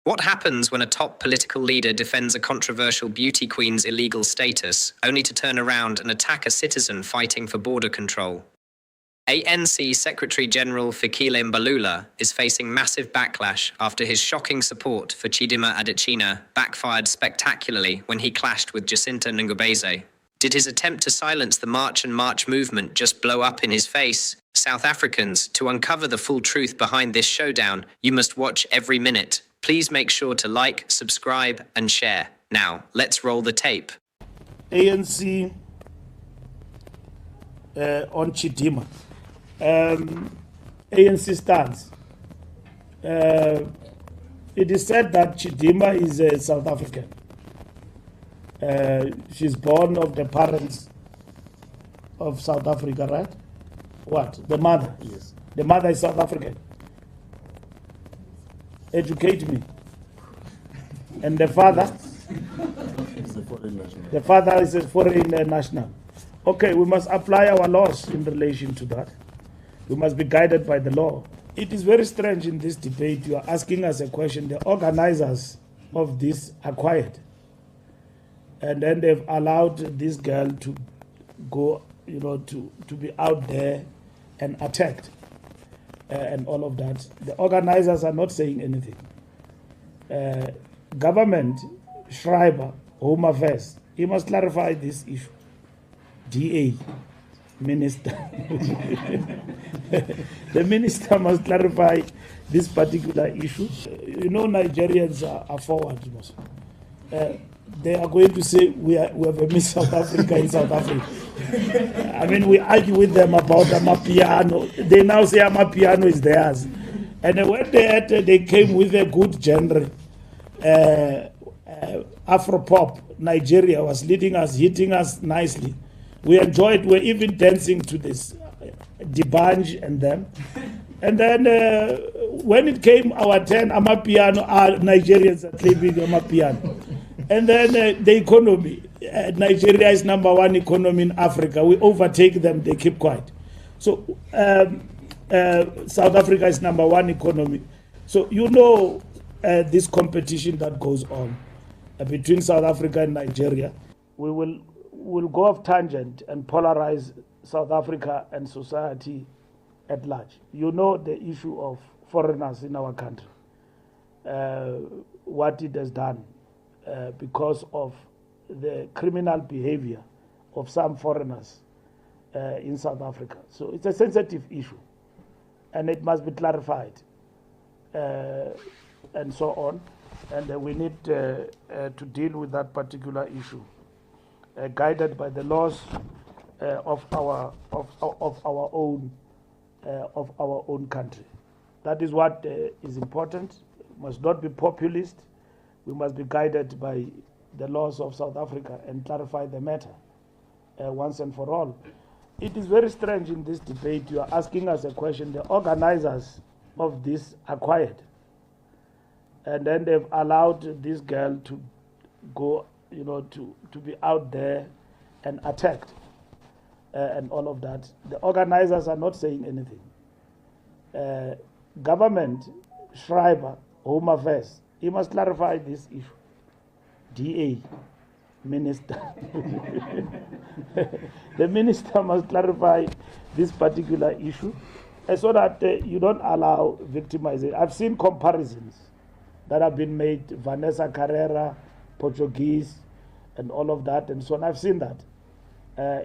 What happens when a top political leader defends a controversial beauty queen's illegal status, only to turn around and attack a citizen fighting for border control? ANC Secretary-General Fikile Mbalula is facing massive backlash after his shocking support for Chidimma Adetshina backfired spectacularly when he clashed with Jacinta Ngobese. Did his attempt to silence the March and March movement just blow up in his face? South Africans, to uncover the full truth behind this showdown, you must watch every minute. Please make sure to like, subscribe, and share. Now, let's roll the tape. ANC on Chidima. ANC stands. It is said that Chidima is a South African. She's born of the parents of South Africa, right? What? The mother? Yes. The mother is South African. Educate me. And the father? He's a foreign national. The father is a foreign national. Okay, we must apply our laws in relation to that. We must be guided by the law. It is very strange in this debate. You are asking us a question. The organizers of this are quiet. And then they've allowed this girl to go, to be out there and attacked and all of that. The organizers are not saying anything. Government, Schreiber, Home Affairs, he must clarify this issue. DA, Minister. The minister must clarify this particular issue. Nigerians are forward. They are going to say we have a Miss South Africa in South Africa. I mean, we argue with them about Amapiano. They now say Amapiano is theirs. And when they came with a good genre, Afro-pop, Nigeria was leading us, hitting us nicely. We enjoyed, we're even dancing to this, Dibanj and them. And then when it came our turn, Amapiano, Nigerians are claiming Amapiano. And then the economy, Nigeria is number one economy in Africa. We overtake them, they keep quiet. So South Africa is number one economy. So this competition that goes on between South Africa and Nigeria, we'll go off tangent and polarize South Africa and society at large. The issue of foreigners in our country, what it has done. Because of the criminal behavior of some foreigners in South Africa. So it's a sensitive issue and it must be clarified and so on. And we need to deal with that particular issue, guided by the laws of our own country. That is what is important. It must not be populist. We must be guided by the laws of South Africa and clarify the matter once and for all. It is very strange in this debate. You are asking us a question. The organizers of this are quiet. And then they've allowed this girl to go, to be out there and attacked and all of that. The organizers are not saying anything. Government, Schreiber, Home Affairs, he must clarify this issue. DA, Minister. The minister must clarify this particular issue so that you don't allow victimization. I've seen comparisons that have been made, Vanessa Carrera, Portuguese, and all of that, and so on. I've seen that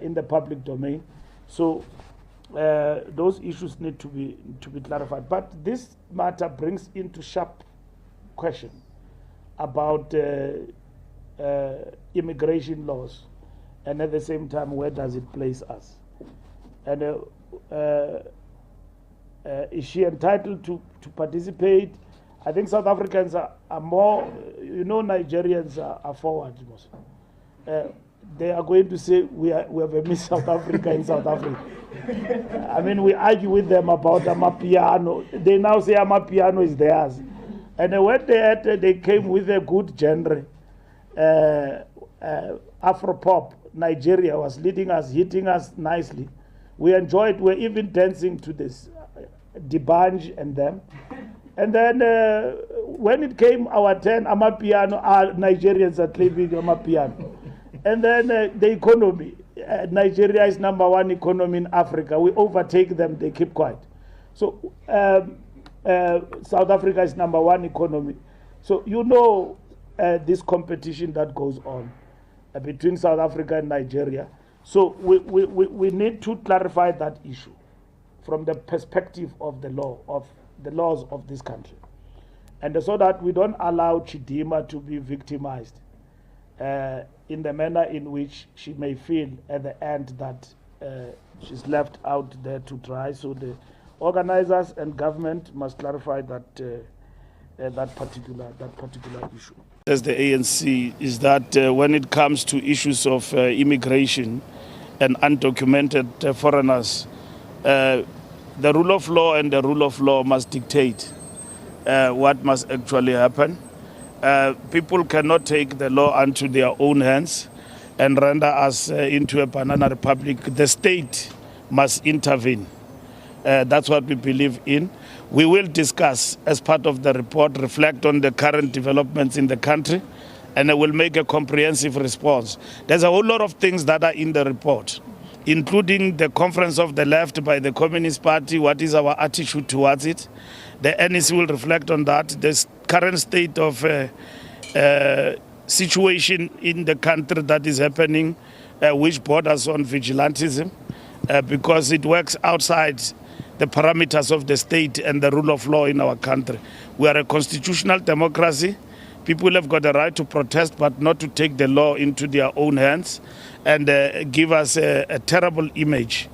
in the public domain. So those issues need to be clarified. But this matter brings into sharp question about immigration laws, and at the same time, where does it place us? And is she entitled to participate? I think South Africans are more, Nigerians are forward. They are going to say we have a Miss South Africa in South Africa. I mean, we argue with them about Amapiano. They now say Amapiano is theirs. And when they came with a good genre, Afro-pop, Nigeria was leading us, hitting us nicely. We enjoyed, we're even dancing to this, Dibanj and them. And then when it came our turn, Amapiano, Nigerians are claiming Amapiano. And then the economy, Nigeria is #1 economy in Africa. We overtake them, they keep quiet. So South Africa is #1 economy. So you know this competition that goes on between South Africa and Nigeria. So we need to clarify that issue from the perspective of the law, of the laws of this country. And so that we don't allow Chidima to be victimized in the manner in which she may feel at the end that she's left out there to dry. So the organizers and government must clarify that that particular issue. As the ANC is that when it comes to issues of immigration and undocumented foreigners, the rule of law and the rule of law must dictate what must actually happen. People cannot take the law unto their own hands and render us into a banana republic. The state must intervene. That's what we believe in. We will discuss as part of the report, reflect on the current developments in the country, and I will make a comprehensive response. There's a whole lot of things that are in the report, including the conference of the left by the Communist Party. What is our attitude towards it? The NEC will reflect on that. The current state of situation in the country that is happening, which borders on vigilantism, because it works outside the parameters of the state and the rule of law in our country. We are a constitutional democracy. People have got a right to protest, but not to take the law into their own hands and give us a terrible image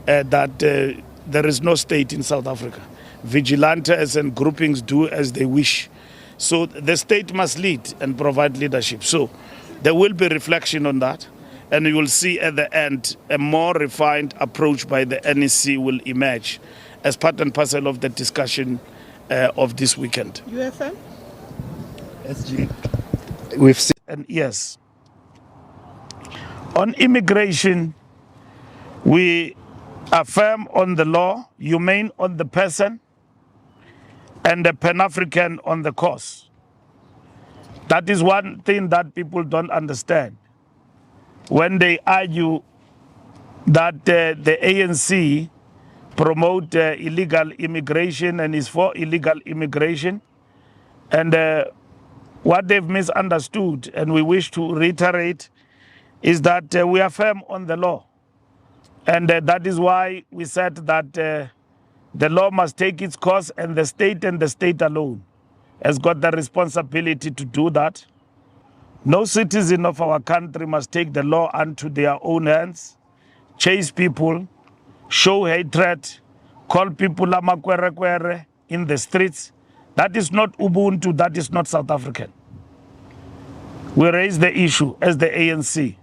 that there is no state in South Africa. Vigilantes and groupings do as they wish. So the state must lead and provide leadership. So there will be reflection on that. And you will see at the end a more refined approach by the NEC will emerge as part and parcel of the discussion of this weekend. UFM? SG. We've seen. And yes, on immigration, we are firm on the law, humane on the person, and the Pan-African on the cause. That is one thing that people don't understand. When they argue that the ANC promote illegal immigration and is for illegal immigration, and what they've misunderstood, and we wish to reiterate, is that we are firm on the law. And that is why we said that the law must take its course, and the state alone has got the responsibility to do that. No citizen of our country must take the law unto their own hands, chase people, show hatred, call people amakwerekwere in the streets. That is not Ubuntu, that is not South African. We raise the issue as the ANC.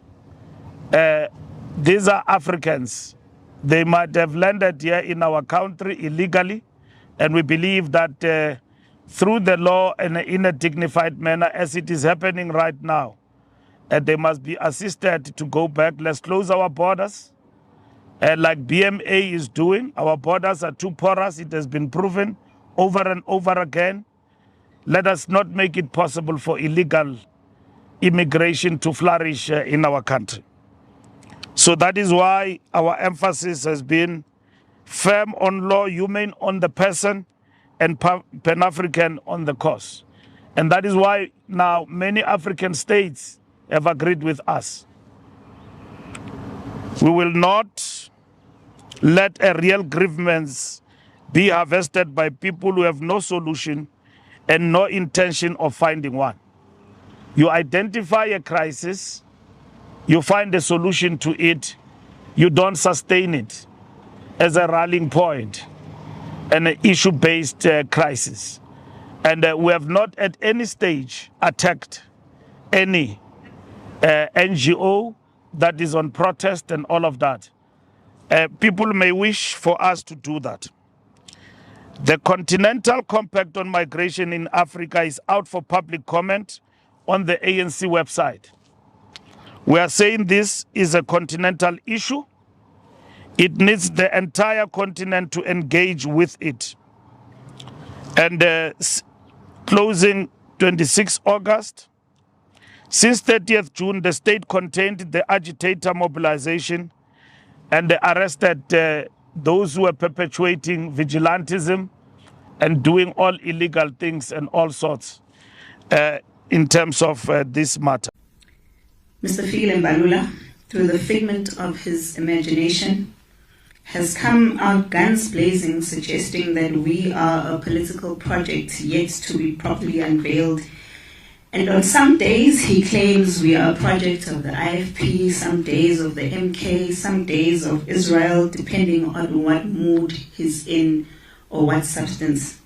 These are Africans. They might have landed here in our country illegally, and we believe that through the law and in a dignified manner, as it is happening right now, they must be assisted to go back. Let's close our borders, like BMA is doing. Our borders are too porous. It has been proven over and over again. Let us not make it possible for illegal immigration to flourish in our country. So that is why our emphasis has been firm on law, humane on the person, and Pan-African on the cause. And that is why now many African states have agreed with us. We will not let a real grievance be harvested by people who have no solution and no intention of finding one. You identify a crisis, you find a solution to it, you don't sustain it as a rallying point and an issue-based crisis. And we have not at any stage attacked any NGO that is on protest and all of that. People may wish for us to do that. The Continental Compact on Migration in Africa is out for public comment on the ANC website. We are saying this is a continental issue. It needs the entire continent to engage with it. And closing 26 August. Since 30th June, the state contained the agitator mobilization and they arrested those who were perpetuating vigilantism and doing all illegal things and all sorts in terms of this matter. Mr. Fikile Mbalula, through the figment of his imagination, has come out guns blazing, suggesting that we are a political project yet to be properly unveiled. And on some days he claims we are a project of the IFP, some days of the MK, some days of Israel, depending on what mood he's in or what substance.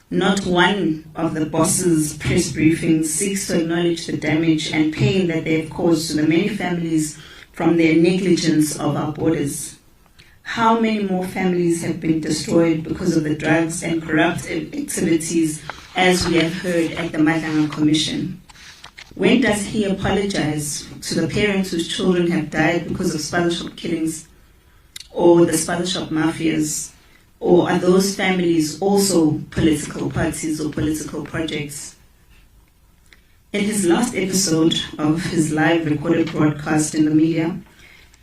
Not one of the boss's press briefings seeks to acknowledge the damage and pain that they have caused to the many families from their negligence of our borders. How many more families have been destroyed because of the drugs and corrupt activities, as we have heard at the Madanga Commission? When does he apologize to the parents whose children have died because of spather shop killings or the spather shop mafias? Or are those families also political parties or political projects? In his last episode of his live recorded broadcast in the media,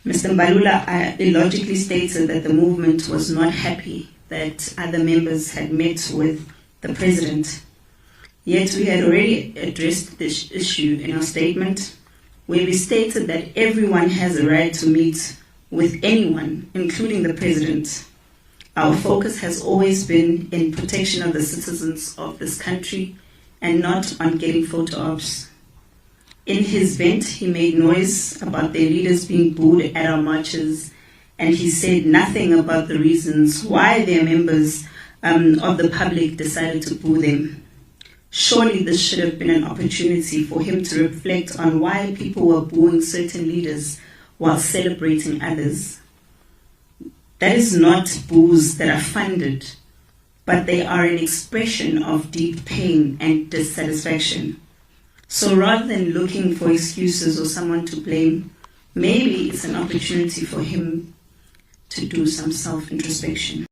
Mr. Mbalula illogically stated that the movement was not happy that other members had met with the president. Yet we had already addressed this issue in our statement, where we stated that everyone has a right to meet with anyone, including the president. Our focus has always been in protection of the citizens of this country and not on getting photo ops. In his vent, he made noise about their leaders being booed at our marches, and he said nothing about the reasons why their members of the public decided to boo them. Surely this should have been an opportunity for him to reflect on why people were booing certain leaders while celebrating others. That is not boos that are funded, but they are an expression of deep pain and dissatisfaction. So rather than looking for excuses or someone to blame, maybe it's an opportunity for him to do some self-introspection.